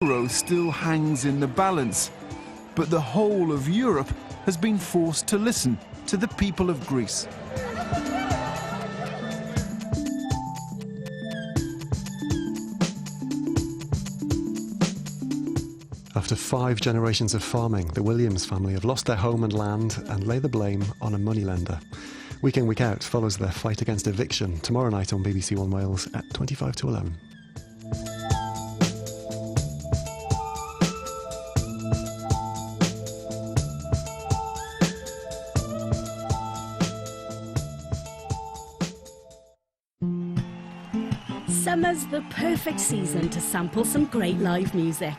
euro still hangs in the balance, but the whole of Europe has been forced to listen to the people of Greece. After 5 generations of farming, the Williams family have lost their home and land and lay the blame on a moneylender. Week in, week out follows their fight against eviction tomorrow night on BBC One Wales at 25 to 11. Summer's the perfect season to sample some great live music.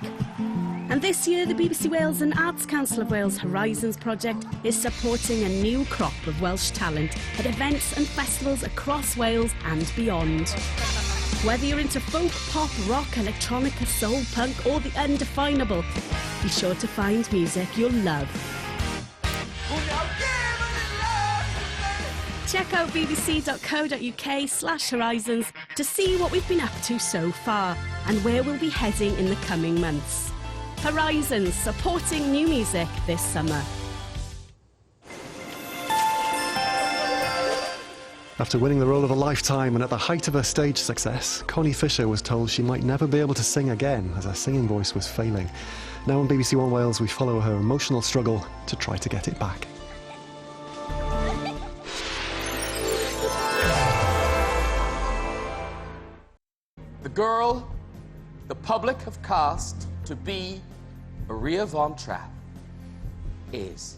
And this year, the BBC Wales and Arts Council of Wales Horizons project is supporting a new crop of Welsh talent at events and festivals across Wales and beyond. Whether you're into folk, pop, rock, electronica, soul, punk, or the undefinable, be sure to find music you'll love. Check out bbc.co.uk/horizons to see what we've been up to so far and where we'll be heading in the coming months. Horizons, supporting new music this summer. After winning the role of a lifetime and at the height of her stage success, Connie Fisher was told she might never be able to sing again as her singing voice was failing. Now on BBC One Wales, we follow her emotional struggle to try to get it back. The girl the public have cast to be Maria von Trapp is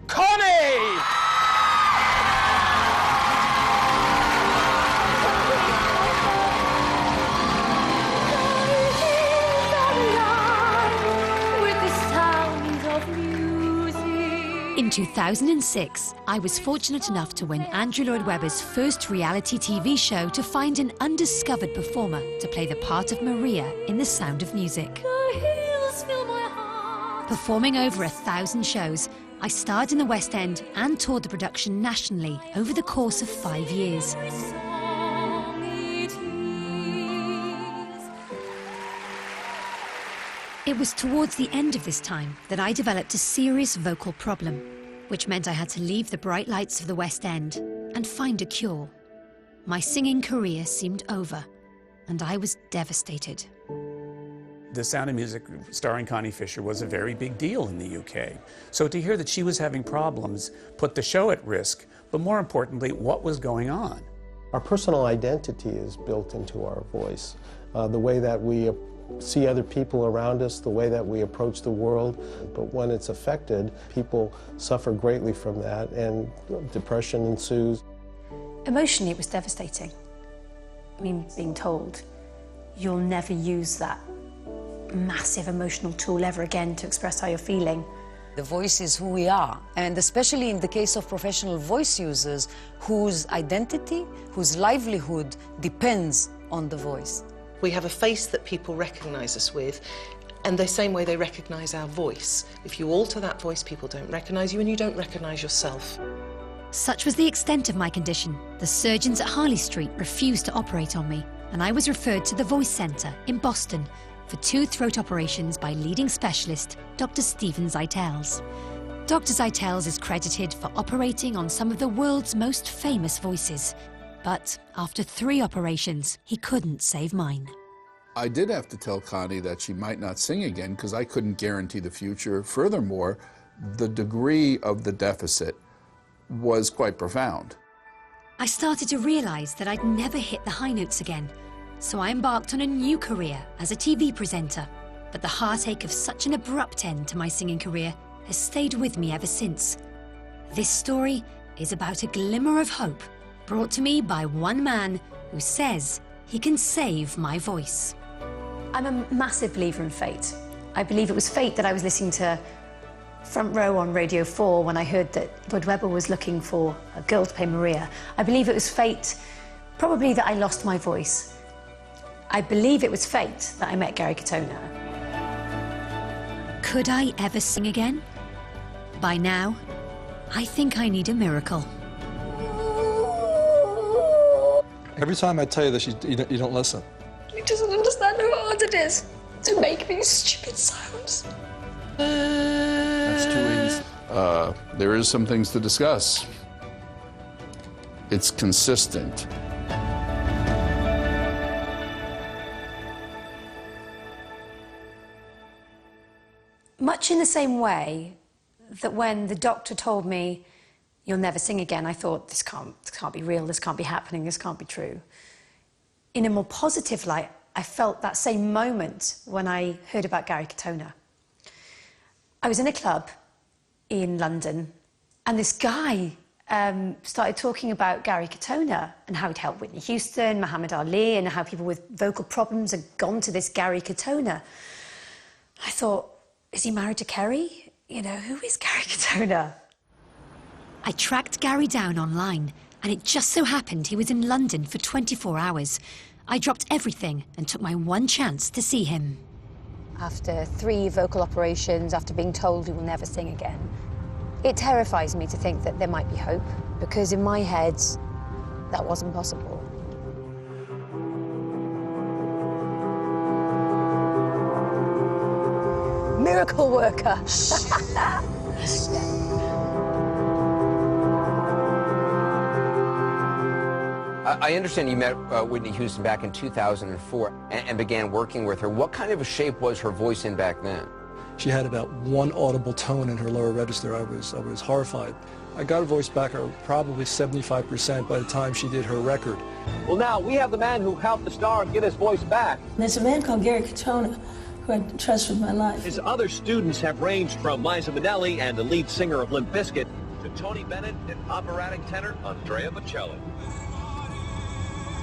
Connie! In 2006, I was fortunate enough to win Andrew Lloyd Webber's first reality TV show to find an undiscovered performer to play the part of Maria in The Sound of Music. Performing over 1,000 shows, I starred in the West End and toured the production nationally over the course of 5 years. It was towards the end of this time that I developed a serious vocal problem, which meant I had to leave the bright lights of the West End and find a cure. My singing career seemed over, and I was devastated. The Sound of Music starring Connie Fisher was a very big deal in the UK. So to hear that she was having problems put the show at risk, but more importantly, what was going on? Our personal identity is built into our voice. The way that we see other people around us, the way that we approach the world. But when it's affected, people suffer greatly from that, and depression ensues. Emotionally, it was devastating. I mean, being told, you'll never use that massive emotional tool ever again to express how you're feeling. The voice is who we are, and especially in the case of professional voice users whose identity, whose livelihood depends on the voice. We have a face that people recognise us with, and the same way they recognise our voice. If you alter that voice, people don't recognise you and you don't recognise yourself. Such was the extent of my condition. The surgeons at Harley Street refused to operate on me, and I was referred to the Voice Centre in Boston for 2 throat operations by leading specialist Dr. Stephen Zeitels. Dr. Zeitels is credited for operating on some of the world's most famous voices. But after 3 operations, he couldn't save mine. I did have to tell Connie that she might not sing again because I couldn't guarantee the future. Furthermore, the degree of the deficit was quite profound. I started to realize that I'd never hit the high notes again, so I embarked on a new career as a TV presenter. But the heartache of such an abrupt end to my singing career has stayed with me ever since. This story is about a glimmer of hope brought to me by one man who says he can save my voice. I'm a massive believer in fate. I believe it was fate that I was listening to Front Row on Radio 4 when I heard that Lloyd Webber was looking for a girl to play Maria. I believe it was fate, probably, that I lost my voice. I believe it was fate that I met Gary Catona. Could I ever sing again? By now, I think I need a miracle. Every time I tell you this, you don't listen. He doesn't understand how hard it is. to make these stupid sounds. That's two wings. There is some things to discuss. It's consistent. Much in the same way that when the doctor told me, you'll never sing again, I thought, this can't be real, this can't be happening, this can't be true. In a more positive light, I felt that same moment when I heard about Gary Catona. I was in a club in London, and this guy started talking about Gary Catona and how he'd helped Whitney Houston, Muhammad Ali, and how people with vocal problems had gone to this Gary Catona. I thought, is he married to Kerry? You know, who is Gary Catona? I tracked Gary down online, and it just so happened he was in London for 24 hours. I dropped everything and took my one chance to see him. After 3 vocal operations, after being told he will never sing again, it terrifies me to think that there might be hope, because in my head, that wasn't possible. Miracle worker. I understand you met Whitney Houston back in 2004 and began working with her. What kind of a shape was her voice in back then? She had about 1 audible tone in her lower register. I was horrified. I got her voice back probably 75% by the time she did her record. Well, now we have the man who helped the star get his voice back. There's a man called Gary Catona who I trust with my life. His other students have ranged from Liza Minnelli and the lead singer of Limp Bizkit to Tony Bennett and operatic tenor Andrea Bocelli.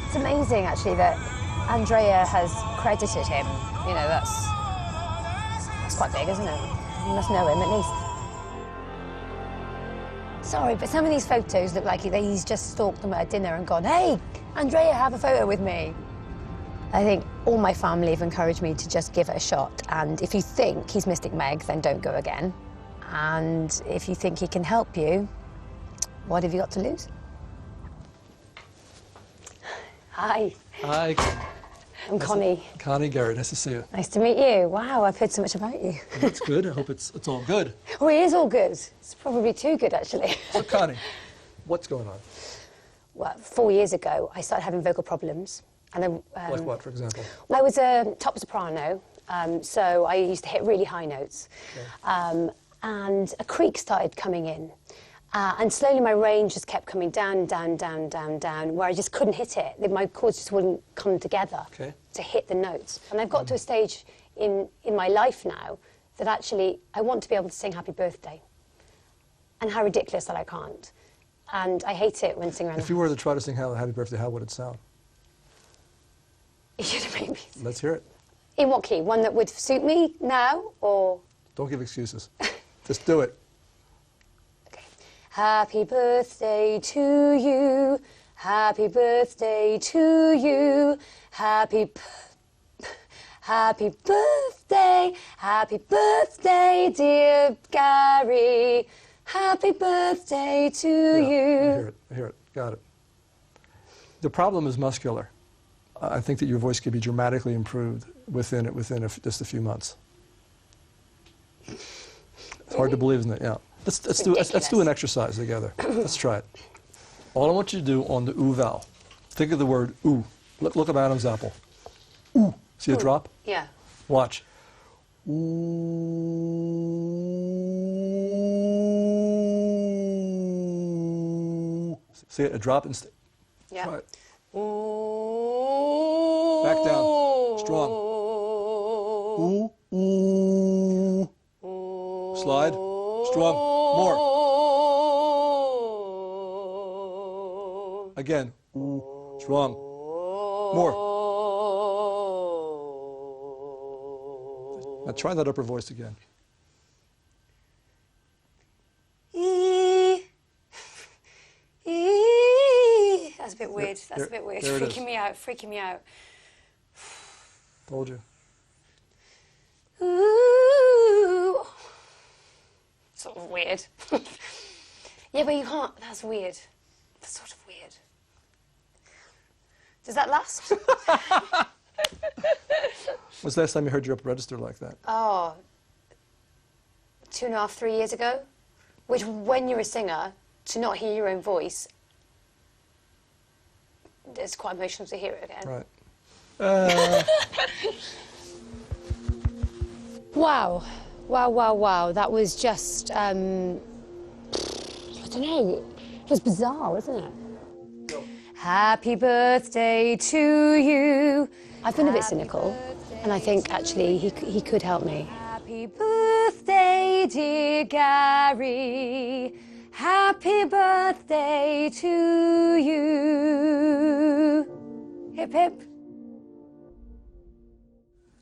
It's amazing, actually, that Andrea has credited him. You know, that's quite big, isn't it? You must know him, at least. Sorry, but some of these photos look like he's just stalked them at a dinner and gone, hey, Andrea, have a photo with me. I think all my family have encouraged me to just give it a shot. And if you think he's Mystic Meg, then don't go again. And if you think he can help you, what have you got to lose? Hi. Hi. I'm Connie. Connie, Gary, nice to see you. Nice to meet you. Wow, I've heard so much about you. Well, that's good. I hope it's all good. Oh, it is all good. It's probably too good, actually. So, Connie, what's going on? Well, 4 years ago, I started having vocal problems. And then, like what, for example? Well, I was a top soprano, so I used to hit really high notes. Okay. And a creak started coming in. And slowly my range just kept coming down, down, down, down, down, where I just couldn't hit it. My chords just wouldn't come together to hit the notes. And I've got to a stage in my life now that actually I want to be able to sing Happy Birthday. And how ridiculous that I can't. And I hate it when singing around. If you were to try to sing Happy Birthday, how would it sound? You should have made me. Let's hear it. In what key? One that would suit me now, or? Don't give excuses. Just do it. Okay. Happy birthday to you. Happy birthday to you. Happy birthday. Happy birthday, dear Gary. Happy birthday to you. I hear it. Got it. The problem is muscular. I think that your voice could be dramatically improved within just a few months. It's hard to believe, isn't it? Yeah. Let's do an exercise together. Let's try it. All I want you to do on the oo vowel, think of the word oo. Look at Adam's apple. Ooh. See a drop? Yeah. Watch. Ooh. See it? A drop and yeah. Try it. Ooh. Back down. Strong. Ooh. Ooh. Slide. Strong. More. Again. Ooh. Strong. More. Now try that upper voice again. That's a bit weird. That's a bit weird. Freaking me out. Freaking me out. Told you. Ooh. Sort of weird. Yeah, but you can't. That's weird. That's sort of weird. Does that last? When's the last time you heard your upper register like that? Oh, 2.5, 3 years ago. Which, when you're a singer, to not hear your own voice, it's quite emotional to hear it again. Right. Wow. Wow, wow, wow. That was just, I don't know, it was bizarre, wasn't it? Happy birthday to you. I've been a bit cynical, and I think, actually, he could help me. Happy birthday, dear Gary. Happy birthday to you. Hip, hip.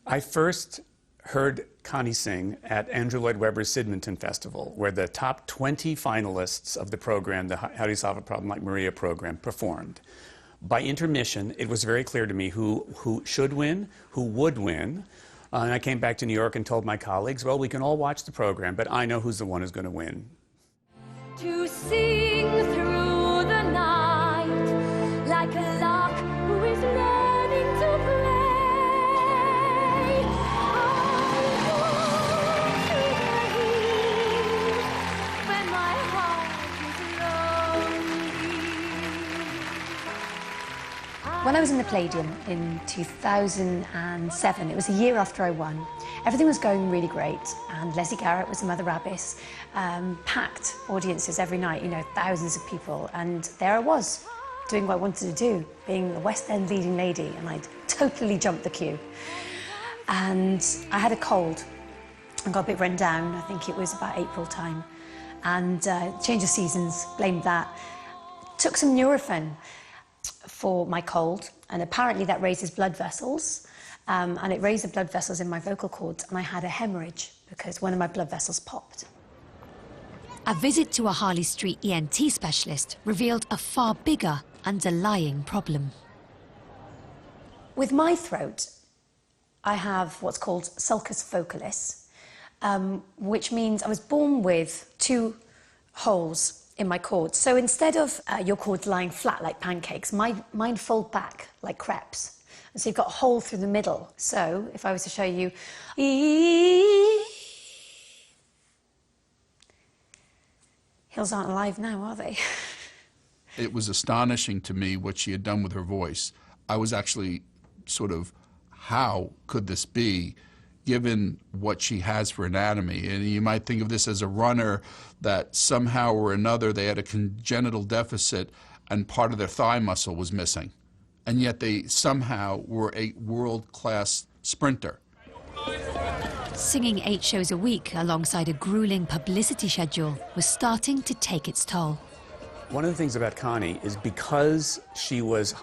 I first heard Connie sing at Andrew Lloyd Webber's Sydmonton Festival, where the top 20 finalists of the program, the How Do You Solve a Problem Like Maria program, performed. By intermission, it was very clear to me who should win, who would win. And I came back to New York and told my colleagues, well, we can all watch the program, but I know who's the one who's going to win. To sing through the night like a lark who is learning to play. When my heart is lonely. When I was in the Palladium in 2007, it was a year after I won. Everything was going really great, and Leslie Garrett was the Mother Abbess, packed audiences every night, you know, thousands of people, and there I was, doing what I wanted to do, being the West End leading lady, and I'd totally jumped the queue. And I had a cold and got a bit run down. I think it was about April time, and change of seasons, blamed that. Took some Nurofen for my cold, and apparently that raises blood vessels, and it raised the blood vessels in my vocal cords, and I had a hemorrhage because one of my blood vessels popped. A visit to a Harley Street ENT specialist revealed a far bigger underlying problem. With my throat, I have what's called sulcus vocalis, which means I was born with 2 holes in my cords. So instead of your cords lying flat like pancakes, mine fold back like crepes. And so you've got a hole through the middle. So if I was to show you... Hills aren't alive now, are they? It was astonishing to me what she had done with her voice. I was actually sort of, how could this be, given what she has for anatomy? And you might think of this as a runner that somehow or another they had a congenital deficit and part of their thigh muscle was missing. And yet they somehow were a world-class sprinter. Singing 8 shows a week alongside a grueling publicity schedule was starting to take its toll. One of the things about Connie is because she was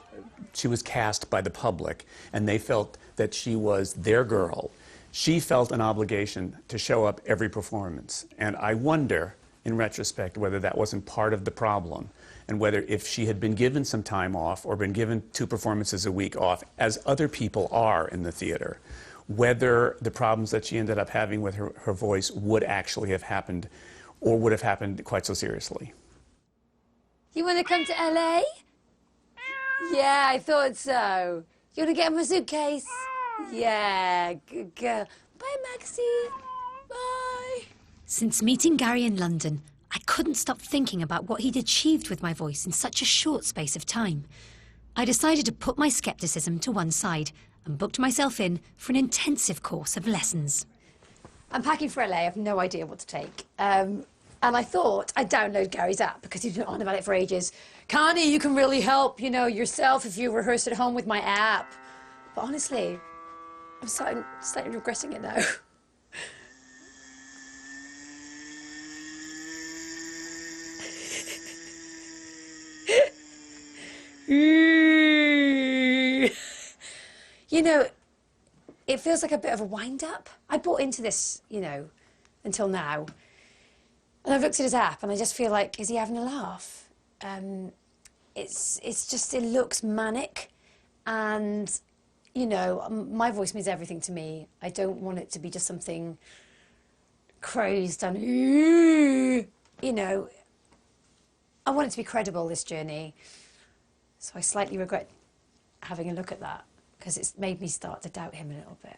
cast by the public and they felt that she was their girl, she felt an obligation to show up every performance. And I wonder, in retrospect, whether that wasn't part of the problem, and whether if she had been given some time off or been given 2 performances a week off, as other people are in the theater, whether the problems that she ended up having with her voice would actually have happened or would have happened quite so seriously. You want to come to LA? Yeah, I thought so. You want to get my suitcase? Yeah, good girl. Bye, Maxie. Bye. Since meeting Gary in London, I couldn't stop thinking about what he'd achieved with my voice in such a short space of time. I decided to put my scepticism to one side and booked myself in for an intensive course of lessons. I'm packing for LA, I have no idea what to take. And I thought I'd download Gary's app because he's been on about it for ages. Connie, you can really help, you know, yourself if you rehearse at home with my app. But honestly, I'm slightly regretting it now. You know, it feels like a bit of a wind-up. I bought into this, you know, until now. And I've looked at his app and I just feel like, is he having a laugh? It's just, it looks manic. And, you know, my voice means everything to me. I don't want it to be just something crazed and, you know, I want it to be credible, this journey. So I slightly regret having a look at that because it's made me start to doubt him a little bit.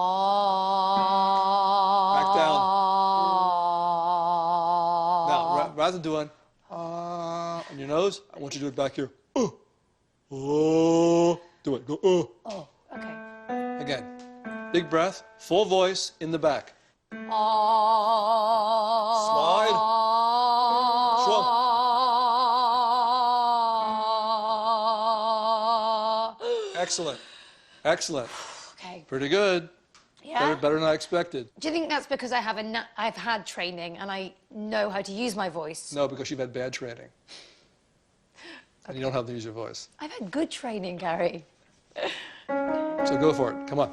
rather than doing on your nose, I want you to do it back here. Oh, do it. Go. Oh, okay. Again, big breath, full voice in the back. Slide. Excellent. Excellent. Okay. Pretty good. Yeah? Better than I expected. Do you think that's because I've had training and I know how to use my voice? No, because you've had bad training. And you don't have to use your voice. I've had good training, Gary. So go for it. Come on.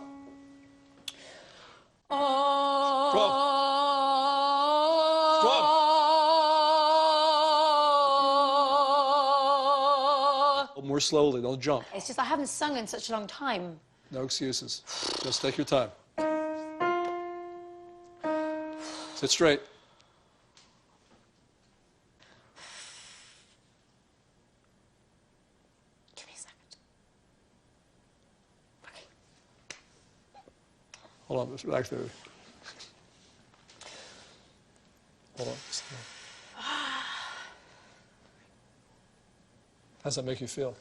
More slowly, don't jump. It's just I haven't sung in such a long time. No excuses. Just take your time. Sit straight. Give me a second. Okay. Hold on, just relax there. Hold on. How's that make you feel?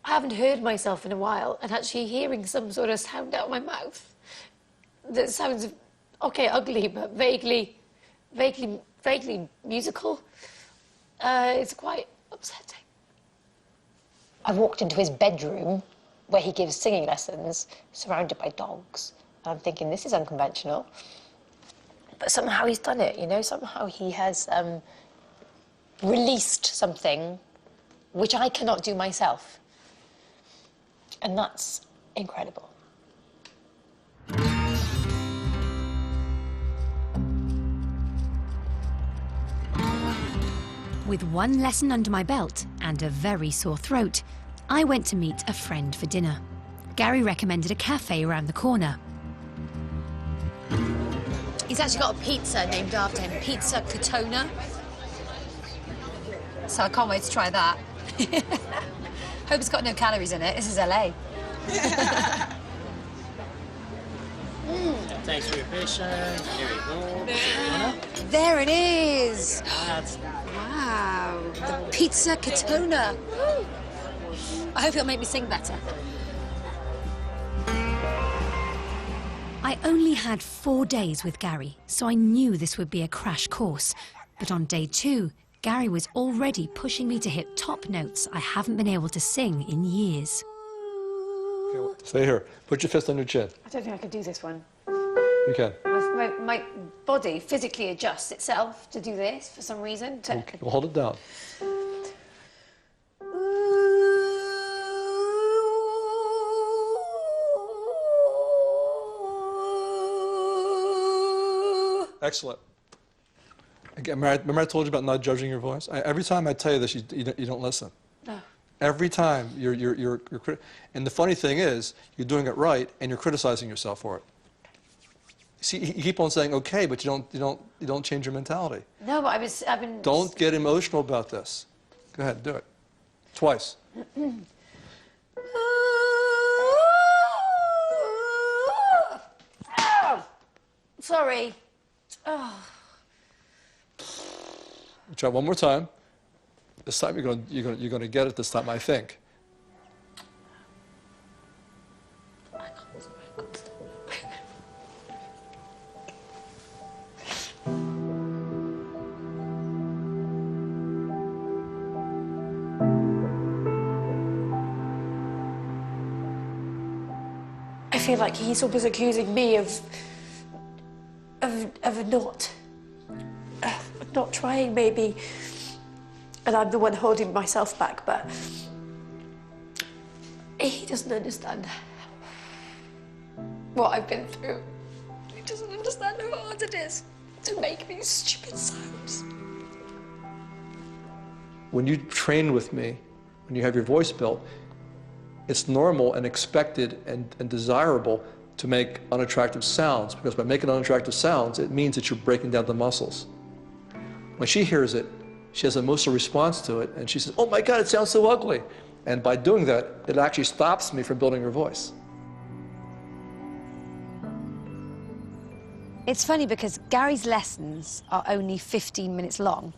I haven't heard myself in a while, and actually hearing some sort of sound out of my mouth that sounds, okay, ugly, but vaguely musical, it's quite upsetting. I walked into his bedroom where he gives singing lessons, surrounded by dogs, and I'm thinking, this is unconventional. But somehow he's done it, you know? Somehow he has released something which I cannot do myself. And that's incredible. With one lesson under my belt and a very sore throat, I went to meet a friend for dinner. Gary recommended a cafe around the corner. He's actually got a pizza named after him, Pizza Catona. So I can't wait to try that. Hope it's got no calories in it. This is LA. Thanks for your patience. Here we go. There it is. That's... Wow, the Pizza Catona. I hope it'll make me sing better. I only had 4 days with Gary, so I knew this would be a crash course. But on day 2, Gary was already pushing me to hit top notes I haven't been able to sing in years. Okay, stay here. Put your fist on your chin. I don't think I could do this one. You can. My body physically adjusts itself to do this for some reason. Okay, well, hold it down. Excellent. Again, remember I told you about not judging your voice? Every time I tell you this, you don't listen. No. Every time and the funny thing is, you're doing it right, and you're criticizing yourself for it. See, you keep on saying okay, but you don't change your mentality. No, but I've been. Don't get emotional about this. Go ahead, do it. Twice. Sorry. Oh. Try one more time. This time you're going to get it. This time, I think. I feel like he's almost accusing me of not trying, maybe, and I'm the one holding myself back, but he doesn't understand what I've been through. He doesn't understand how hard it is to make these stupid sounds. When you train with me, when you have your voice built, it's normal and expected and desirable to make unattractive sounds, because by making unattractive sounds, it means that you're breaking down the muscles. When she hears it, she has an emotional response to it, and she says, oh my God, it sounds so ugly. And by doing that, it actually stops me from building her voice. It's funny because Gary's lessons are only 15 minutes long,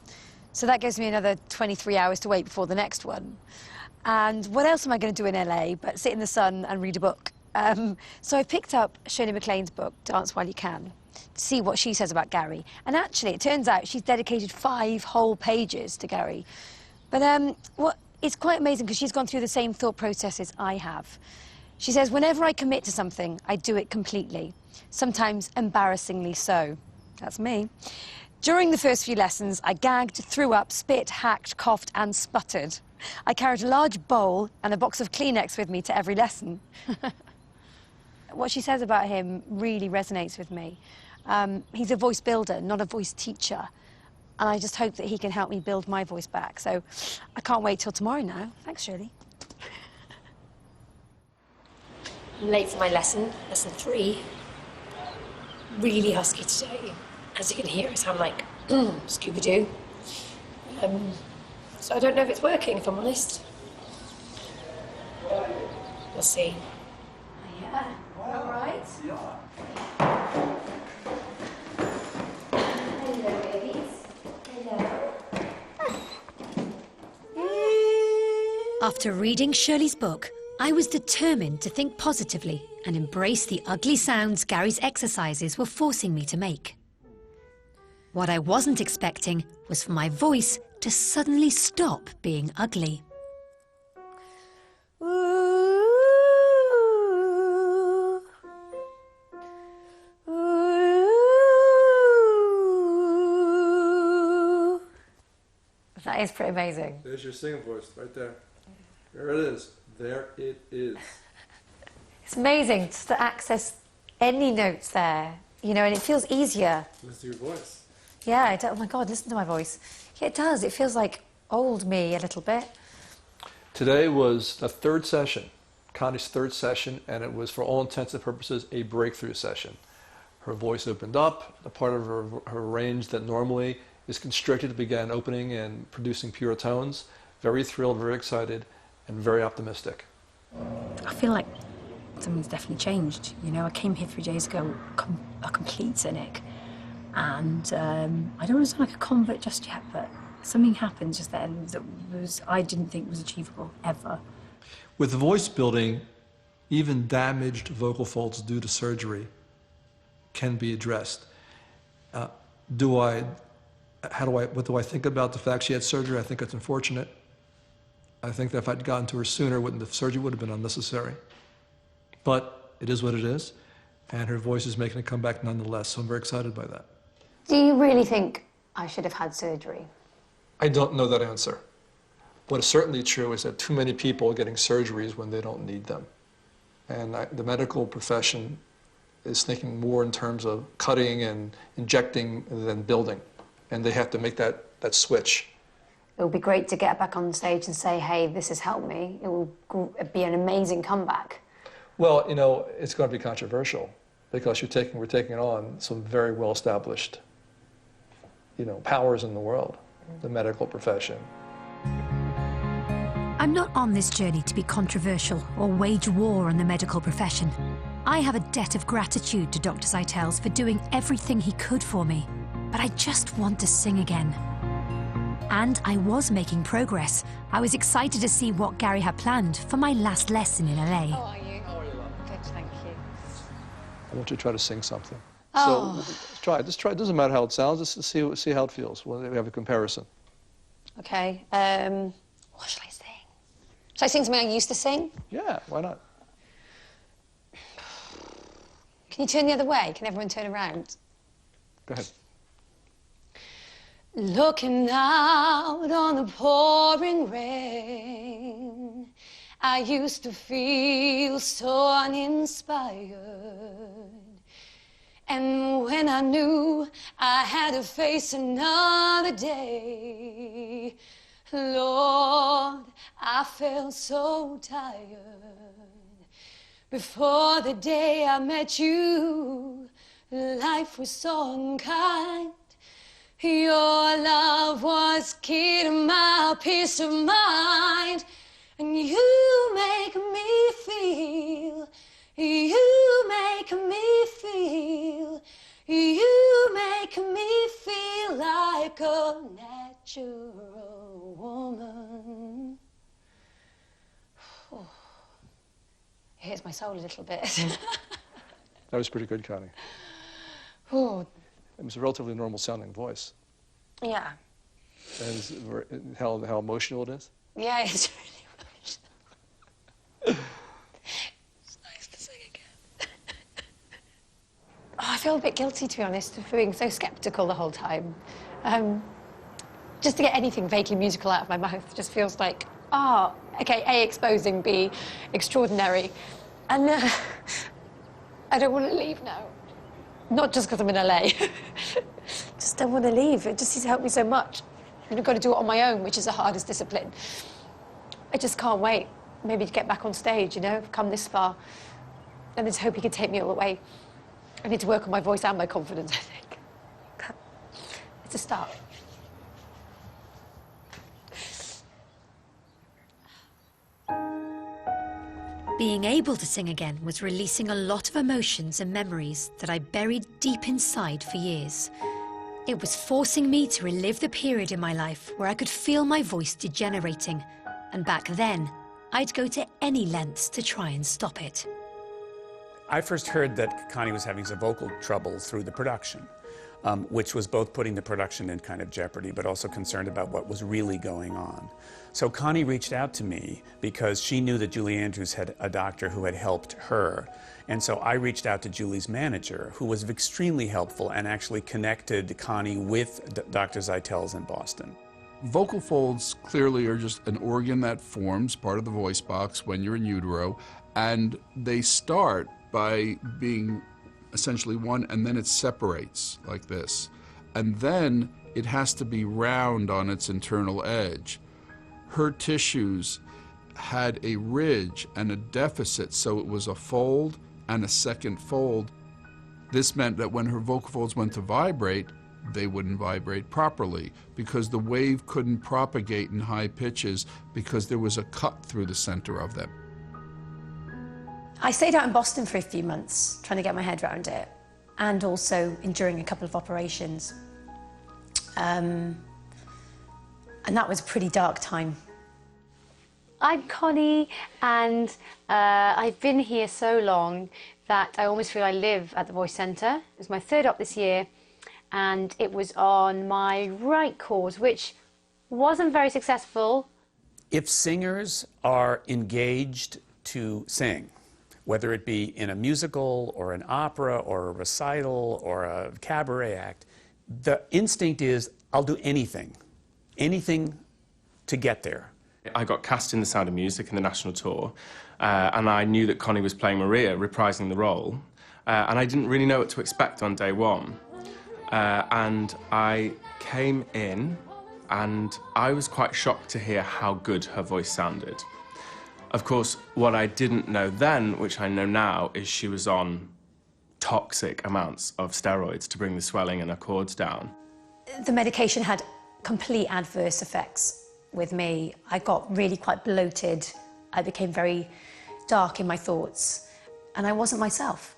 so that gives me another 23 hours to wait before the next one. And what else am I going to do in LA but sit in the sun and read a book? So I picked up Shirley MacLaine's book, Dance While You Can, to see what she says about Gary. And actually, it turns out she's dedicated 5 whole pages to Gary. But it's quite amazing because she's gone through the same thought processes I have. She says, whenever I commit to something, I do it completely, sometimes embarrassingly so. That's me. During the first few lessons, I gagged, threw up, spit, hacked, coughed, and sputtered. I carried a large bowl and a box of Kleenex with me to every lesson. What she says about him really resonates with me. He's a voice builder, not a voice teacher. And I just hope that he can help me build my voice back. So I can't wait till tomorrow now. Thanks, Shirley. I'm late for my lesson 3. Really husky today. As you can hear, I sound like Scooby-Doo. So I don't know if it's working, if I'm honest. We'll see. Yeah, all right. Hello, babies. Hello. After reading Shirley's book, I was determined to think positively and embrace the ugly sounds Gary's exercises were forcing me to make. What I wasn't expecting was for my voice to suddenly stop being ugly. That is pretty amazing. There's your singing voice, right there. There it is. There it is. It's amazing just to access any notes there, you know, and it feels easier. Listen to your voice. Yeah, oh my God, listen to my voice. Yeah, it does. It feels like old me a little bit. Today was the 3rd session, Connie's 3rd session, and it was, for all intents and purposes, a breakthrough session. Her voice opened up. The part of her range that normally is constricted began opening and producing pure tones. Very thrilled, very excited, and very optimistic. I feel like something's definitely changed. You know, I came here 3 days ago, a complete cynic. And I don't want to sound like a convert just yet, but something happened just then that I didn't think was achievable, ever. With voice building, even damaged vocal folds due to surgery can be addressed. What do I think about the fact she had surgery? I think it's unfortunate. I think that if I'd gotten to her sooner, the surgery would have been unnecessary. But it is what it is, and her voice is making a comeback nonetheless, so I'm very excited by that. Do you really think I should have had surgery? I don't know that answer. What is certainly true is that too many people are getting surgeries when they don't need them. And the medical profession is thinking more in terms of cutting and injecting than building. And they have to make that switch. It would be great to get back on stage and say, hey, this has helped me. It will be an amazing comeback. Well, you know, it's going to be controversial because we're taking on some very well-established, you know, powers in the world, the medical profession. I'm not on this journey to be controversial or wage war on the medical profession. I have a debt of gratitude to Dr. Seitels for doing everything he could for me, but I just want to sing again. And I was making progress. I was excited to see what Gary had planned for my last lesson in LA. How are you? Good, thank you. I want you to try to sing something. Oh. So just try. It doesn't matter how it sounds, just see how it feels. We have a comparison. Okay, what shall I sing? Shall I sing something I used to sing? Yeah, why not? Can you turn the other way? Can everyone turn around? Go ahead. Looking out on the pouring rain, I used to feel so uninspired. And when I knew I had to face another day, Lord, I felt so tired. Before the day I met you, life was so unkind. Your love was key to my peace of mind. And you make me feel, you make me feel, you like a natural woman. Oh. Here's my soul a little bit. That was pretty good, Connie. Oh. It was a relatively normal sounding voice. Yeah. And how emotional it is? Yeah, it's really emotional. It's nice to sing again. Oh, I feel a bit guilty, to be honest, for being so sceptical the whole time. Just to get anything vaguely musical out of my mouth just feels like, okay, A, exposing, B, extraordinary. And I don't want to leave now. Not just because I'm in LA. Just don't want to leave. It just has helped me so much. And I've got to do it on my own, which is the hardest discipline. I just can't wait, maybe to get back on stage, you know, come this far. And just hope he can take me all the way. I need to work on my voice and my confidence, I think. But it's a start. Being able to sing again was releasing a lot of emotions and memories that I buried deep inside for years. It was forcing me to relive the period in my life where I could feel my voice degenerating, and back then, I'd go to any lengths to try and stop it. I first heard that Connie was having some vocal trouble through the production, which was both putting the production in kind of jeopardy, but also concerned about what was really going on. So Connie reached out to me because she knew that Julie Andrews had a doctor who had helped her. And so I reached out to Julie's manager, who was extremely helpful and actually connected Connie with Dr. Zeitels in Boston. Vocal folds clearly are just an organ that forms part of the voice box when you're in utero, and they start by being essentially one, and then it separates like this. And then it has to be round on its internal edge. Her tissues had a ridge and a deficit, so it was a fold and a second fold. This meant that when her vocal folds went to vibrate, they wouldn't vibrate properly because the wave couldn't propagate in high pitches because there was a cut through the center of them. I stayed out in Boston for a few months trying to get my head around it, and also enduring a couple of operations. And that was a pretty dark time. I'm Connie, and I've been here so long that I almost feel I live at the Voice Centre. It was my third op this year, and it was on my right chord, which wasn't very successful. If singers are engaged to sing, whether it be in a musical or an opera or a recital or a cabaret act, the instinct is, I'll do anything to get there. I got cast in The Sound of Music in the national tour, and I knew that Connie was playing Maria, reprising the role, and I didn't really know what to expect on day one. And I came in, and I was quite shocked to hear how good her voice sounded. Of course, what I didn't know then, which I know now, is she was on toxic amounts of steroids to bring the swelling and her chords down. The medication had complete adverse effects with me. I got really quite bloated. I became very dark in my thoughts, and I wasn't myself.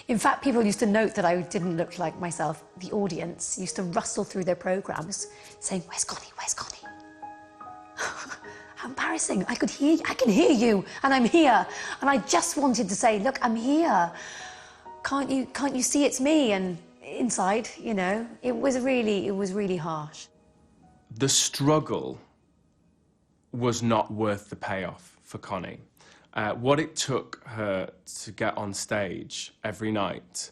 In fact, people used to note that I didn't look like myself. The audience used to rustle through their programs saying, "Where's Connie? Where's Connie?" How embarrassing. I can hear you, and I'm here. And I just wanted to say, look, I'm here. Can't you see it's me? And inside, you know, it was really harsh. The struggle was not worth the payoff for Connie. What it took her to get on stage every night,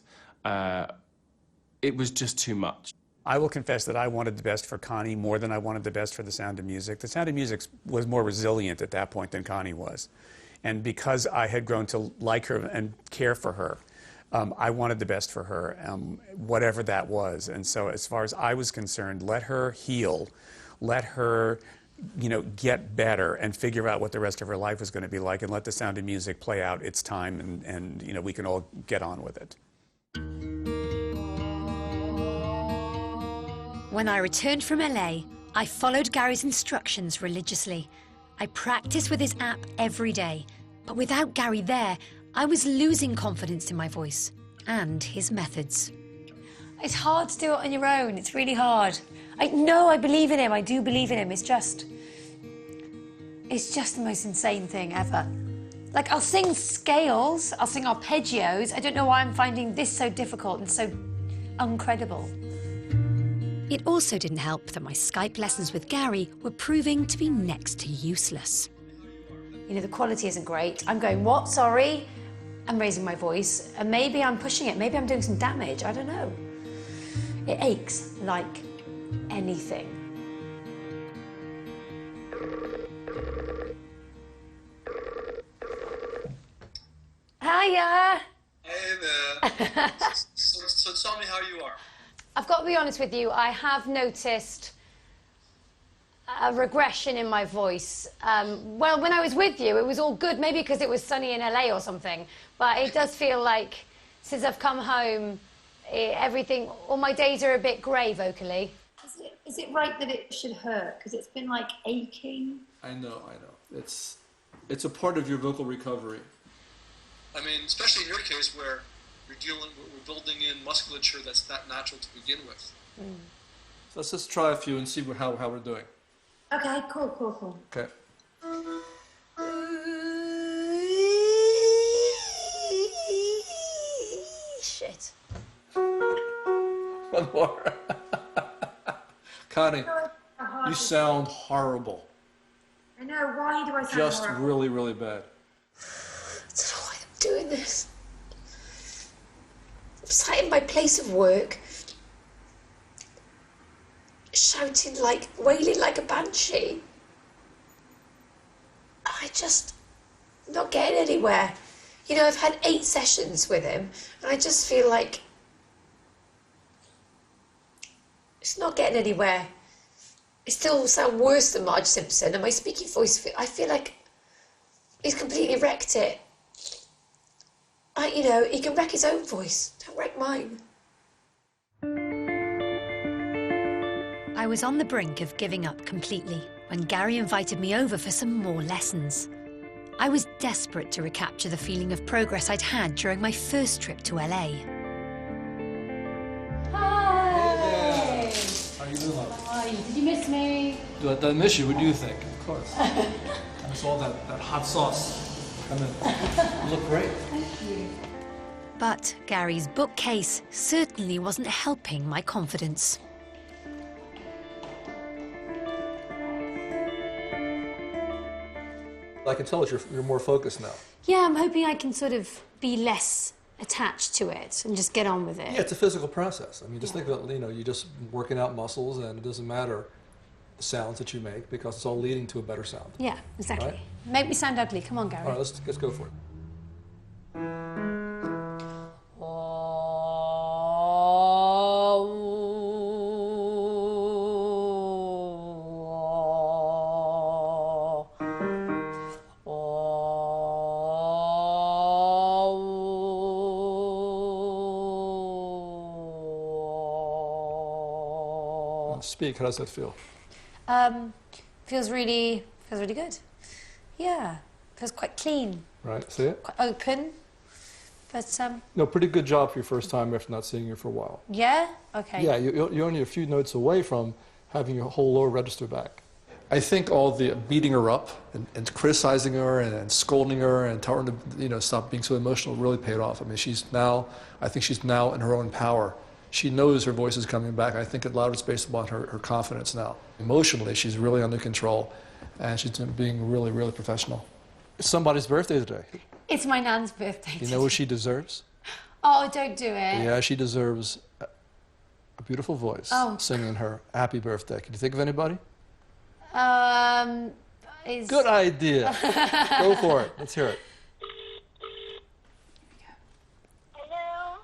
it was just too much. I will confess that I wanted the best for Connie more than I wanted the best for The Sound of Music. The Sound of Music was more resilient at that point than Connie was. And because I had grown to like her and care for her, I wanted the best for her, whatever that was. And so as far as I was concerned, let her heal, let her, you know, get better and figure out what the rest of her life was going to be like, and let The Sound of Music play out its time, and you know, we can all get on with it. When I returned from LA, I followed Gary's instructions religiously. I practiced with his app every day, but without Gary there, I was losing confidence in my voice and his methods. It's hard to do it on your own. It's really hard. I know I believe in him. I do believe in him. It's just the most insane thing ever. Like, I'll sing scales, I'll sing arpeggios. I don't know why I'm finding this so difficult and so uncredible. It also didn't help that my Skype lessons with Gary were proving to be next to useless. You know, the quality isn't great. I'm going, what? Sorry? I'm raising my voice, and maybe I'm pushing it. Maybe I'm doing some damage. I don't know. It aches like anything. Hiya! Hey there. so tell me how you are. I've got to be honest with you, I have noticed a regression in my voice. Well, when I was with you, it was all good, maybe because it was sunny in LA or something, but it does feel like since I've come home, all my days are a bit grey vocally. Is it right that it should hurt? Because it's been like aching. I know. It's a part of your vocal recovery. I mean, especially in your case where we're building in musculature that's not natural to begin with. So let's just try a few and see how we're doing. Okay, cool. Okay. Shit. One more. Connie, you sound horrible. I know, why do I sound Just horrible? really, really bad. I don't know why I'm doing this. I'm sat in my place of work, shouting wailing like a banshee. I'm not getting anywhere. You know, I've had 8 sessions with him, and I just feel like it's not getting anywhere. It still sounds worse than Marge Simpson, and my speaking voice, I feel like he's completely wrecked it. You know, he can wreck his own voice, don't wreck mine. I was on the brink of giving up completely when Gary invited me over for some more lessons. I was desperate to recapture the feeling of progress I'd had during my first trip to LA. Hi! How you doing, love? How are you? Did you miss me? Did I miss you? What do you think? Of course. I miss all that hot sauce. Come in. You look great. Thank you. But Gary's bookcase certainly wasn't helping my confidence. I can tell that you're more focused now. Yeah, I'm hoping I can sort of be less attached to it and just get on with it. Yeah, it's a physical process. I mean, just think about, you're just working out muscles, and it doesn't matter the sounds that you make because it's all leading to a better sound. Yeah, exactly. Right? Make me sound ugly. Come on, Gary. All right, let's go for it. Speak. How does that feel? Feels really good. Yeah, feels quite clean. Right. See it? Quite open. But No, pretty good job for your first time after not seeing you for a while. yeah, okay. Yeah, you're only a few notes away from having your whole lower register back. I think all the beating her up and criticizing her and scolding her and telling her to stop being so emotional really paid off. I mean, I think she's now in her own power. She knows her voice is coming back. I think a lot of it's based upon her confidence now. Emotionally, she's really under control, and she's being really, really professional. It's somebody's birthday today. It's my nan's birthday. You know what she deserves? Oh, don't do it. Yeah, she deserves a beautiful voice singing her happy birthday. Can you think of anybody? Good idea. Go for it. Let's hear it.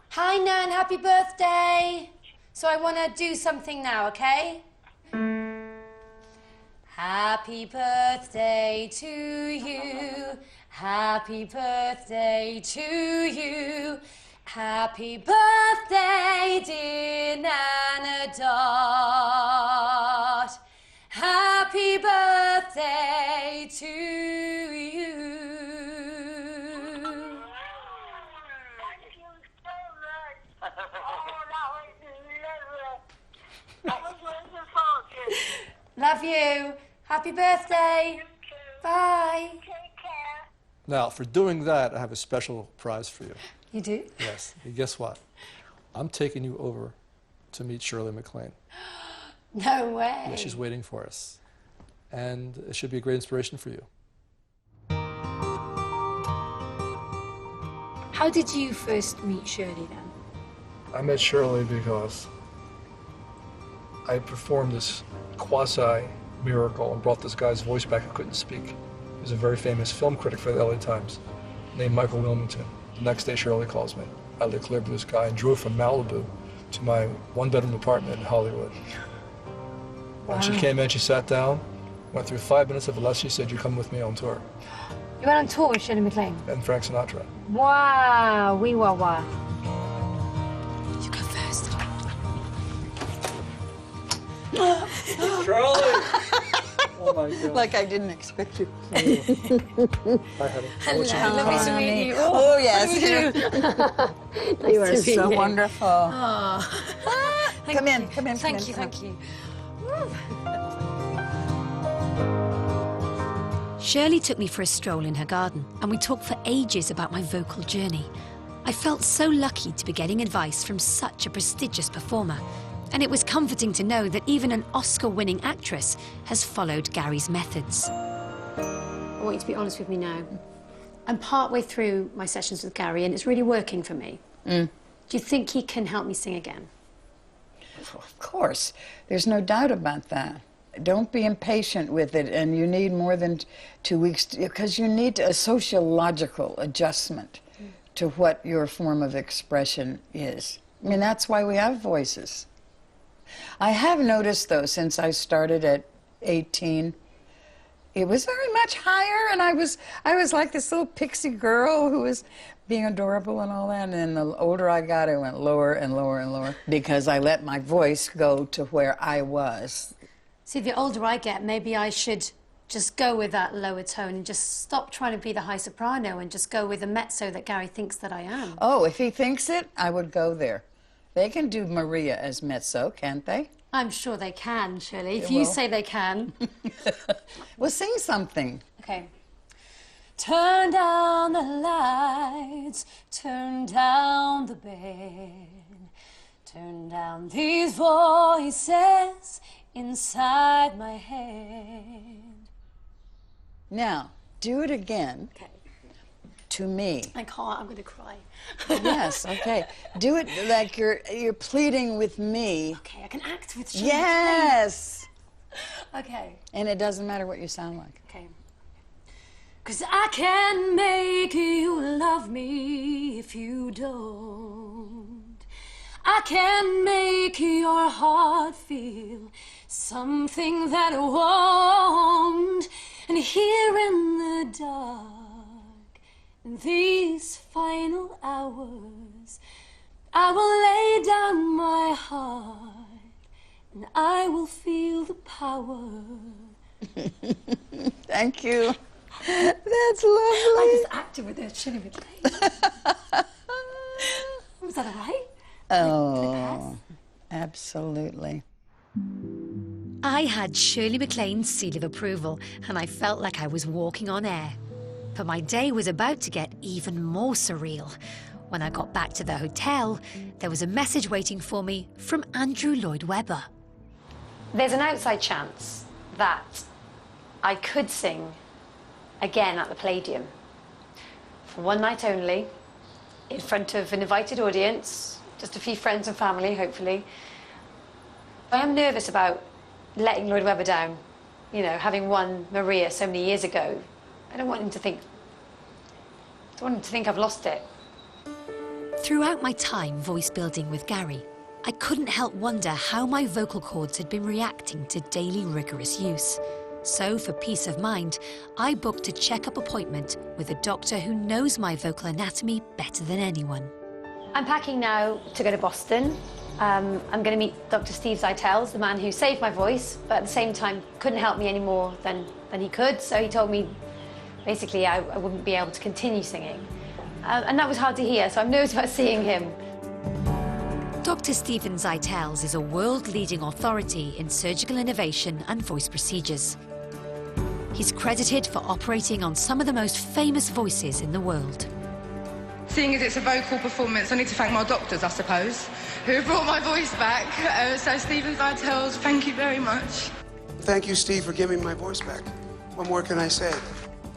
Hi, Nan, happy birthday. So I want to do something now, okay? Happy birthday to you. Happy birthday to you. Happy birthday, dear Nana Dot. Happy birthday to you. Love you. Happy birthday. Bye. Now, for doing that, I have a special prize for you. You do? Yes. And guess what? I'm taking you over to meet Shirley MacLaine. No way. Yeah, she's waiting for us. And it should be a great inspiration for you. How did you first meet Shirley then? I met Shirley because I performed this quasi-miracle and brought this guy's voice back who couldn't speak. He was a very famous film critic for the LA Times named Michael Wilmington. The next day, Shirley calls me. I live clear blue sky and drove from Malibu to my one-bedroom apartment in Hollywood. Wow. And she came in, she sat down, went through 5 minutes of a lesson. She said, "You come with me on tour." You went on tour with Shirley MacLaine? And Frank Sinatra. Wow, wee wah wah. You go first. Charlie! Oh my God. Like I didn't expect you. Hi, honey. Hello, lovely to meet you. Oh, yes. You are Nice to so meet you. wonderful. Oh. Come in, come in, Thank you, thank you. Shirley took me for a stroll in her garden, and we talked for ages about my vocal journey. I felt so lucky to be getting advice from such a prestigious performer, and it was comforting to know that even an Oscar-winning actress has followed Gary's methods. I want you to be honest with me now. I'm partway through my sessions with Gary, and it's really working for me. Do you think he can help me sing again? Of course. There's no doubt about that. Don't be impatient with it, and you need more than 2 weeks, because you need a sociological adjustment to what your form of expression is. I mean, that's why we have voices. I have noticed, though, since I started at 18, it was very much higher, and I was like this little pixie girl who was being adorable and all that, and then the older I got, it went lower and lower and lower, because I let my voice go to where I was. See, the older I get, maybe I should just go with that lower tone and just stop trying to be the high soprano and just go with the mezzo that Gary thinks that I am. Oh, if he thinks it, I would go there. They can do Maria as mezzo, can't they? I'm sure they can, Shirley. If Well. you say they can. Well, sing something. Okay. Turn down the lights, turn down the bed, turn down these voices inside my head. Now, do it again. Okay. To me. I can't, I'm going to cry. Yes, okay. Do it like you're pleading with me. Okay, I can act with you. Yes. Okay. And it doesn't matter what you sound like. Okay. 'Cause I can make you love me if you don't. I can make your heart feel something that it won't. And here in the dark, in these final hours, I will lay down my heart and I will feel the power. Thank you. That's lovely. I just acted with that Shirley MacLaine. Was that all right? Oh, absolutely. I had Shirley MacLaine's seal of approval, and I felt like I was walking on air. But my day was about to get even more surreal. When I got back to the hotel, there was a message waiting for me from Andrew Lloyd Webber. There's an outside chance that I could sing again at the Palladium. For one night only, in front of an invited audience, just a few friends and family, hopefully. I am nervous about letting Lloyd Webber down, you know, having won Maria so many years ago. I don't want him to think I've lost it. Throughout my time voice building with Gary, I couldn't help wonder how my vocal cords had been reacting to daily rigorous use. So, for peace of mind, I booked a checkup appointment with a doctor who knows my vocal anatomy better than anyone. I'm packing now to go to Boston. I'm going to meet Dr. Steve Zeitels, the man who saved my voice, but at the same time couldn't help me any more than he could. So he told me, basically, I wouldn't be able to continue singing. And that was hard to hear, so I'm nervous about seeing him. Dr. Stephen Zeitels is a world-leading authority in surgical innovation and voice procedures. He's credited for operating on some of the most famous voices in the world. Seeing as it's a vocal performance, I need to thank my doctors, I suppose, who brought my voice back. So Stephen Zeitels, thank you very much. Thank you, Steve, for giving my voice back. What more can I say?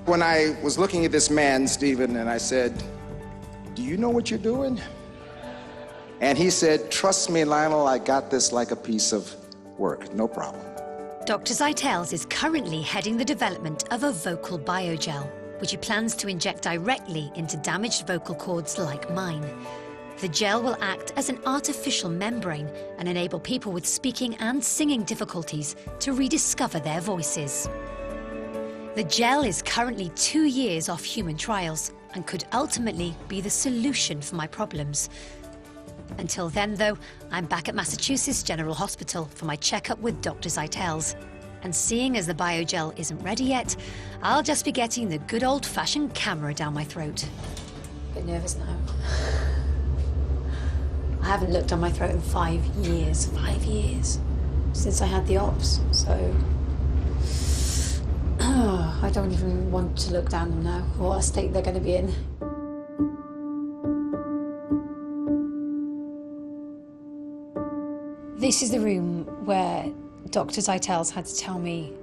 When I was looking at this man, Stephen, and I said, "Do you know what you're doing?" And he said, "Trust me, Lionel, I got this like a piece of work, no problem." Dr. Zeitels is currently heading the development of a vocal biogel, which he plans to inject directly into damaged vocal cords like mine. The gel will act as an artificial membrane and enable people with speaking and singing difficulties to rediscover their voices. The gel is currently 2 years off human trials and could ultimately be the solution for my problems. Until then, though, I'm back at Massachusetts General Hospital for my checkup with Dr. Zeitels. And seeing as the biogel isn't ready yet, I'll just be getting the good old-fashioned camera down my throat. A bit nervous now. I haven't looked on my throat in 5 years. 5 years. Since I had the ops, so... I don't even want to look down them now, or what a state they're going to be in. This is the room where Dr. Zeitels had to tell me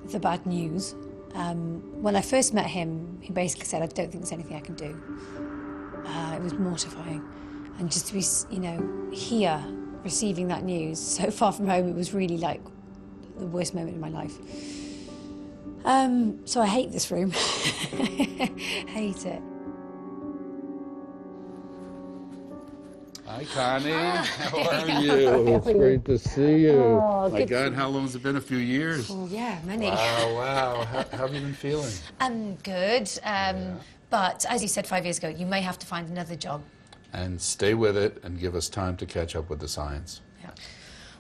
the bad news. When I first met him, he basically said, "I don't think there's anything I can do." It was mortifying. And just to be, you know, here, receiving that news, so far from home, it was really like the worst moment in my life. So I hate this room. Hate it. Hi, Connie. How are you? It's great to see you. Oh, my good God, how long has it been? A few years? Oh, yeah, many. Wow, wow. How have you been feeling? Good. But as you said 5 years ago, you may have to find another job. And stay with it and give us time to catch up with the science. Yeah.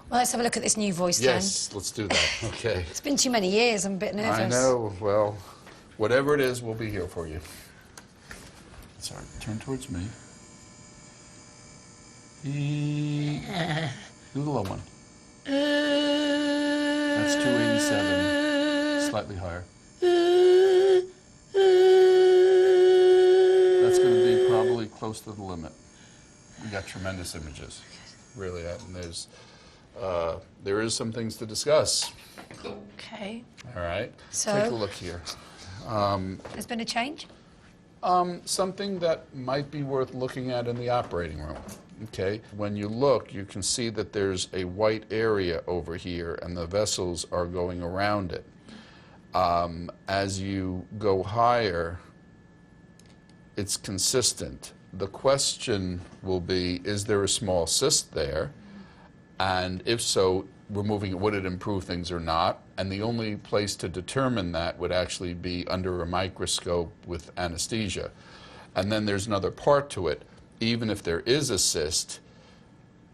Well, let's have a look at this new voice Yes, let's do that. Okay. It's been too many years. I'm a bit nervous. I know. Well, whatever it is, we'll be here for you. Sorry, turn towards me. Do the low one. That's 287. Slightly higher. That's going to be probably close to the limit. We got tremendous images, really, and there is some things to discuss. Okay. All right. So, take a look here. There's been a change? Something that might be worth looking at in the operating room. Okay, when you look, you can see that there's a white area over here, and the vessels are going around it. As you go higher, it's consistent. The question will be, is there a small cyst there? And if so, removing it, would it improve things or not? And the only place to determine that would actually be under a microscope with anesthesia. And then there's another part to it. Even if there is a cyst,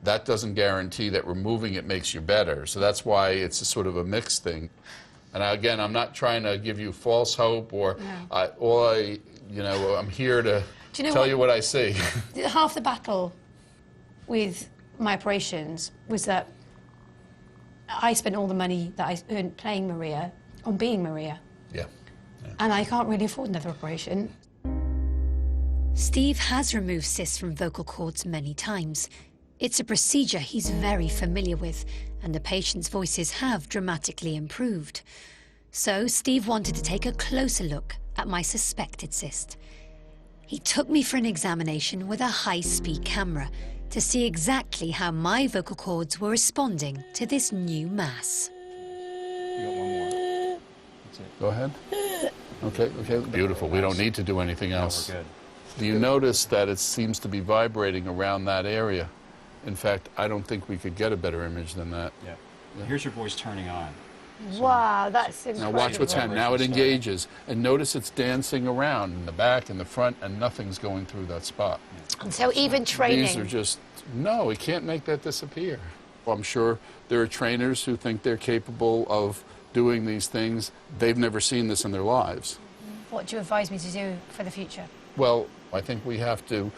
that doesn't guarantee that removing it makes you better. So that's why it's a sort of a mixed thing. And again, I'm not trying to give you false hope or I'm here to tell you what I see. Half the battle with my operations was that I spent all the money that I earned playing Maria on being Maria. Yeah. And I can't really afford another operation. Steve has removed cysts from vocal cords many times. It's a procedure he's very familiar with, and the patient's voices have dramatically improved. So Steve wanted to take a closer look at my suspected cyst. He took me for an examination with a high-speed camera to see exactly how my vocal cords were responding to this new mass. You got one more. That's it. Go ahead. Okay, beautiful. We don't need to do anything else. No, we're good. Do you notice that it seems to be vibrating around that area? In fact, I don't think we could get a better image than that. Yeah. Here's your voice turning on. Wow, that's incredible. Now watch what's happening. Now it engages. And notice it's dancing around in the back, in the front, and nothing's going through that spot. And so even training... These are just... No, it can't make that disappear. I'm sure there are trainers who think they're capable of doing these things. They've never seen this in their lives. What do you advise me to do for the future? Well, I think we have to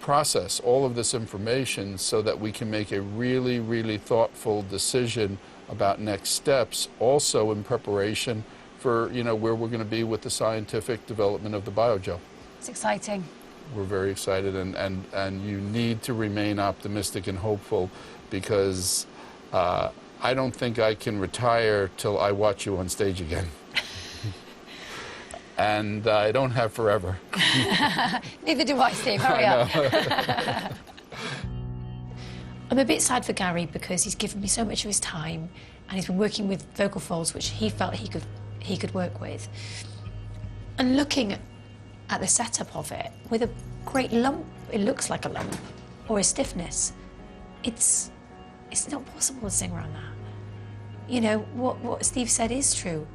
process all of this information so that we can make a really, really thoughtful decision about next steps, also in preparation for, you know, where we're going to be with the scientific development of the biogel. It's exciting. We're very excited, and you need to remain optimistic and hopeful, because I don't think I can retire till I watch you on stage again. And I don't have forever. Neither do I, Steve. Hurry up. I'm a bit sad for Gary because he's given me so much of his time, and he's been working with vocal folds which he felt he could work with. And looking at the setup of it, with a great lump, it looks like a lump, or a stiffness, it's not possible to sing around that. You know, what Steve said is true.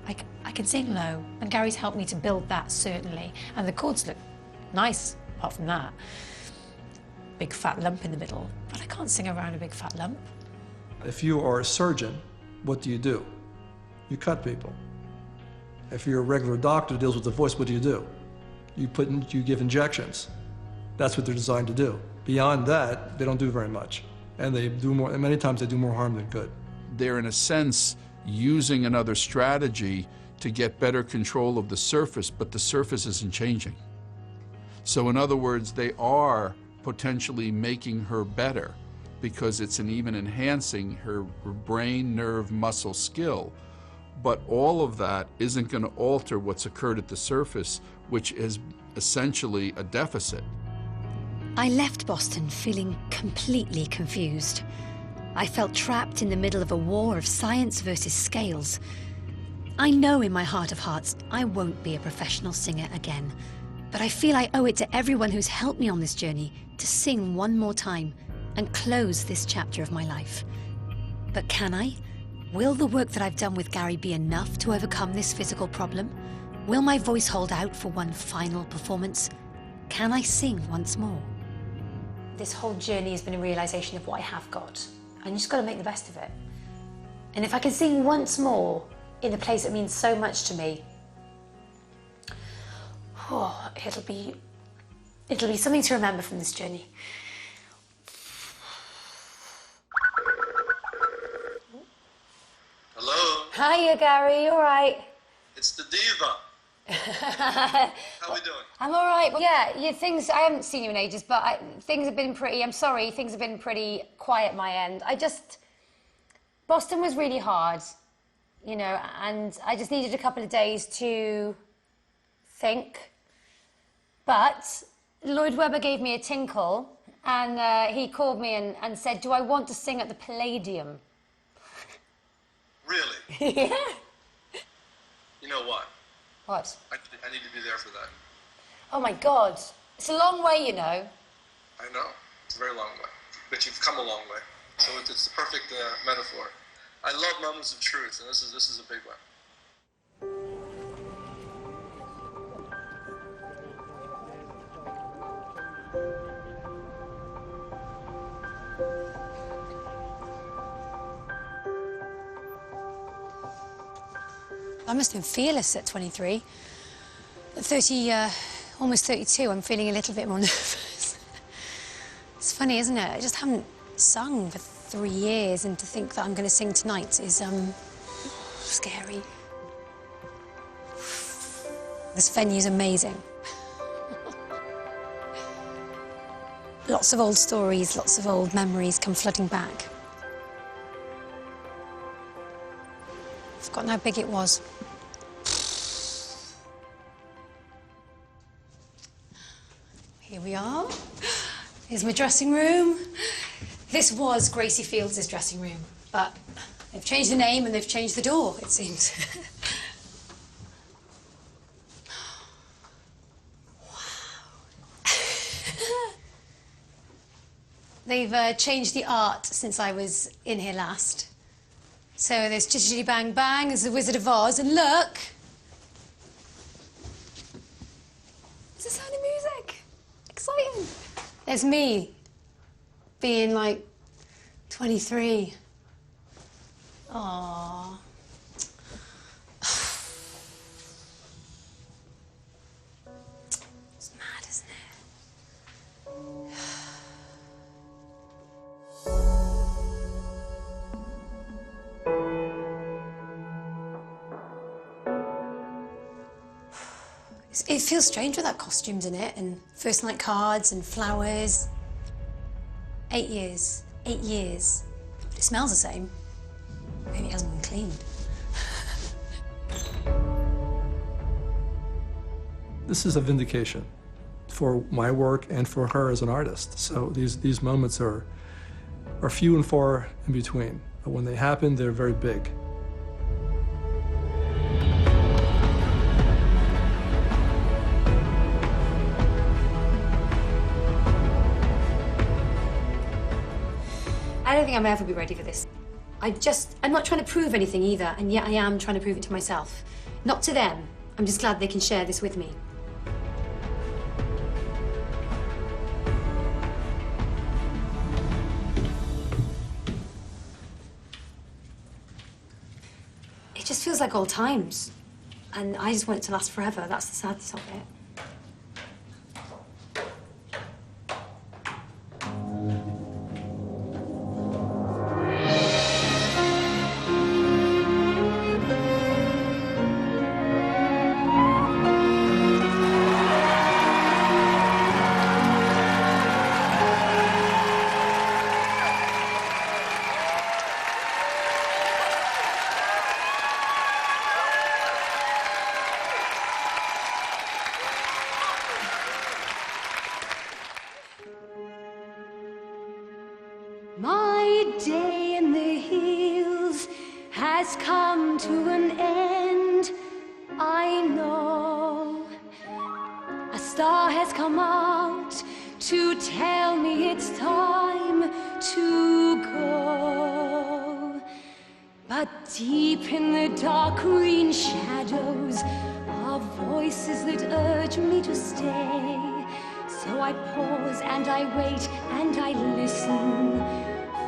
I can sing low, and Gary's helped me to build that, certainly. And the chords look nice, apart from that. Big fat lump in the middle, but I can't sing around a big fat lump. If you are a surgeon, what do? You cut people. If you're a regular doctor who deals with the voice, what do? You give injections. That's what they're designed to do. Beyond that, they don't do very much. And they do more, and many times they do more harm than good. They're, in a sense, using another strategy to get better control of the surface, but the surface isn't changing. So in other words, they are potentially making her better, because it's even enhancing her brain, nerve, muscle skill. But all of that isn't going to alter what's occurred at the surface, which is essentially a deficit. I left Boston feeling completely confused. I felt trapped in the middle of a war of science versus scales. I know in my heart of hearts I won't be a professional singer again, but I feel I owe it to everyone who's helped me on this journey to sing one more time and close this chapter of my life. But can I? Will the work that I've done with Gary be enough to overcome this physical problem? Will my voice hold out for one final performance? Can I sing once more? This whole journey has been a realisation of what I have got, and you just got to make the best of it. And if I can sing once more in a place that means so much to me, oh, it'll be something to remember from this journey. Hello? Hiya, Gary. You all right? It's the diva. How we doing? I'm all right. Well, yeah, I haven't seen you in ages, but things have been I'm sorry, things have been pretty quiet my end. Boston was really hard, you know, and I just needed a couple of days to think. But Lloyd Webber gave me a tinkle, and he called me and said, do I want to sing at the Palladium? Really? Yeah. You know what? What? I need to be there for that. Oh my God. It's a long way, you know. I know. It's a very long way. But you've come a long way. So it's the perfect metaphor. I love moments of truth, and this is a big one. I must have been fearless at 23. At 30, almost 32, I'm feeling a little bit more nervous. It's funny, isn't it? I just haven't sung for 3 years, and to think that I'm going to sing tonight is, scary. This venue's amazing. Lots of old stories, lots of old memories come flooding back. I've forgotten how big it was. Here we are. Here's my dressing room. This was Gracie Fields' dressing room, but they've changed the name and they've changed the door, it seems. Wow. They've changed the art since I was in here last. So there's Chichity Bang Bang, there's the Wizard of Oz, and look! It's the Sound of Music. Exciting. There's me, being like 23. Aww. It's mad, isn't it? It feels strange without costumes in it, and first night cards and flowers. 8 years. 8 years. But it smells the same. Maybe it hasn't been cleaned. This is a vindication for my work and for her as an artist. So these moments are few and far in between. But when they happen, they're very big. I don't think I'll ever be ready for this. I'm not trying to prove anything either, and yet I am trying to prove it to myself. Not to them. I'm just glad they can share this with me. It just feels like old times, and I just want it to last forever. That's the sadness of it. My day in the hills has come to an end, I know. A star has come out to tell me it's time to go. But deep in the dark green shadows are voices that urge me to stay. So I pause and I wait and I listen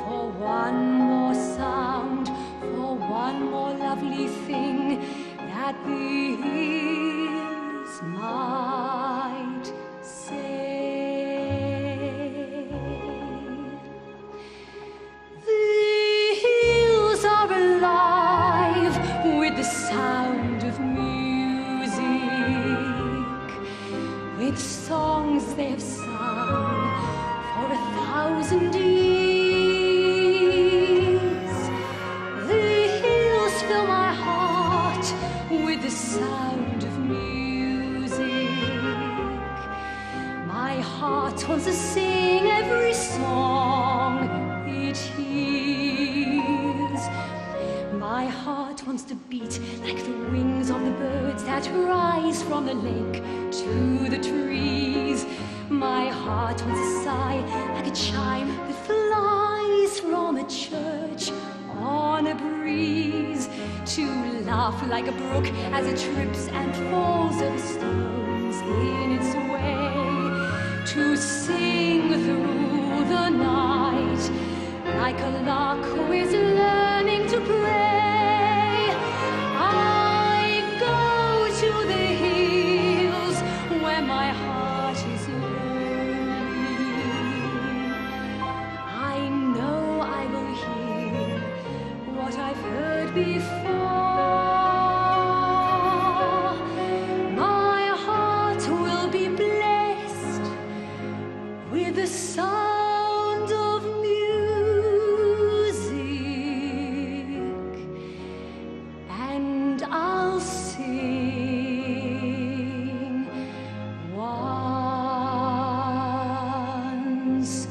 for one more sound, for one more lovely thing that the hills might say. The hills are alive with the sound of music, with songs they've sung for 1,000 years. The hills fill my heart with the sound of music. My heart wants to sing every song it hears. My heart wants to beat like the wings of the birds that rise from the lake to the trees. My heart wants to sigh like a chime that flies from a church on a breeze, to laugh like a brook as it trips and falls over stones in its way, to sing through the night like a lark who is learning to pray. I go to the hills where my heart is lonely. I know I will hear what I've heard before. My heart will be blessed with the sound of music, and I'll sing once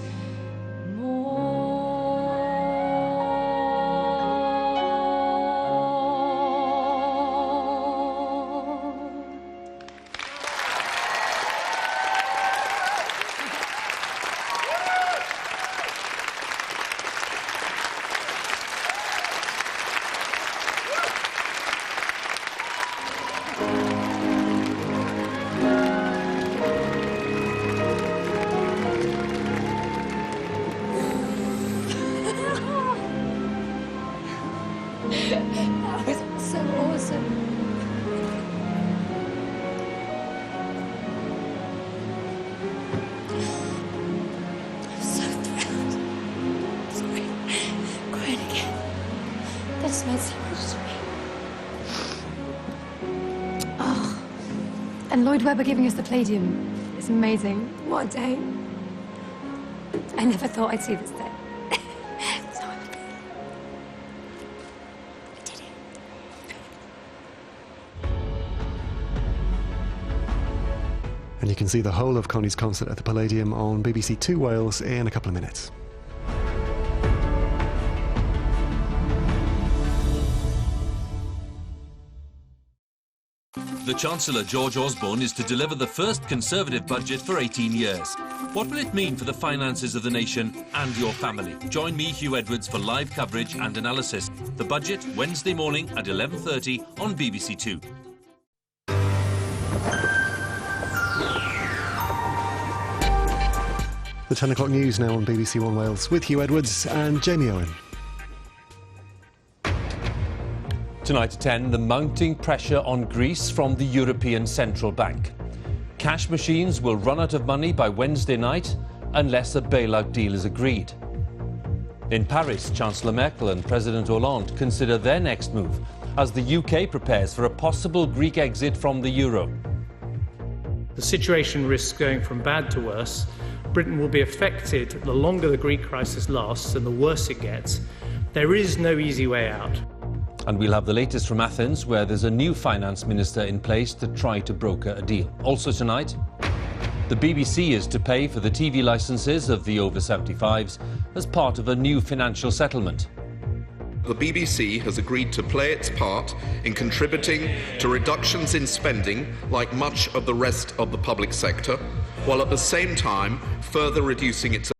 That was so awesome. I'm so thrilled. Sorry, crying again. That just meant so much to me. Oh, And Lloyd Webber giving us the Palladium is amazing. What a day. I never thought I'd see this day. So happy. I did it. And you can see the whole of Connie's concert at the Palladium on BBC Two Wales in a couple of minutes. The Chancellor, George Osborne, is to deliver the first Conservative budget for 18 years. What will it mean for the finances of the nation and your family? Join me, Hugh Edwards, for live coverage and analysis. The budget, Wednesday morning at 11:30 on BBC Two. The 10 o'clock news now on BBC One Wales with Hugh Edwards and Jamie Owen. Tonight at 10, the mounting pressure on Greece from the European Central Bank. Cash machines will run out of money by Wednesday night unless a bailout deal is agreed. In Paris, Chancellor Merkel and President Hollande consider their next move as the UK prepares for a possible Greek exit from the euro. The situation risks going from bad to worse. Britain will be affected the longer the Greek crisis lasts and the worse it gets. There is no easy way out. And we'll have the latest from Athens, where there's a new finance minister in place to try to broker a deal. Also tonight, the BBC is to pay for the TV licences of the over 75s as part of a new financial settlement. The BBC has agreed to play its part in contributing to reductions in spending like much of the rest of the public sector, while at the same time further reducing its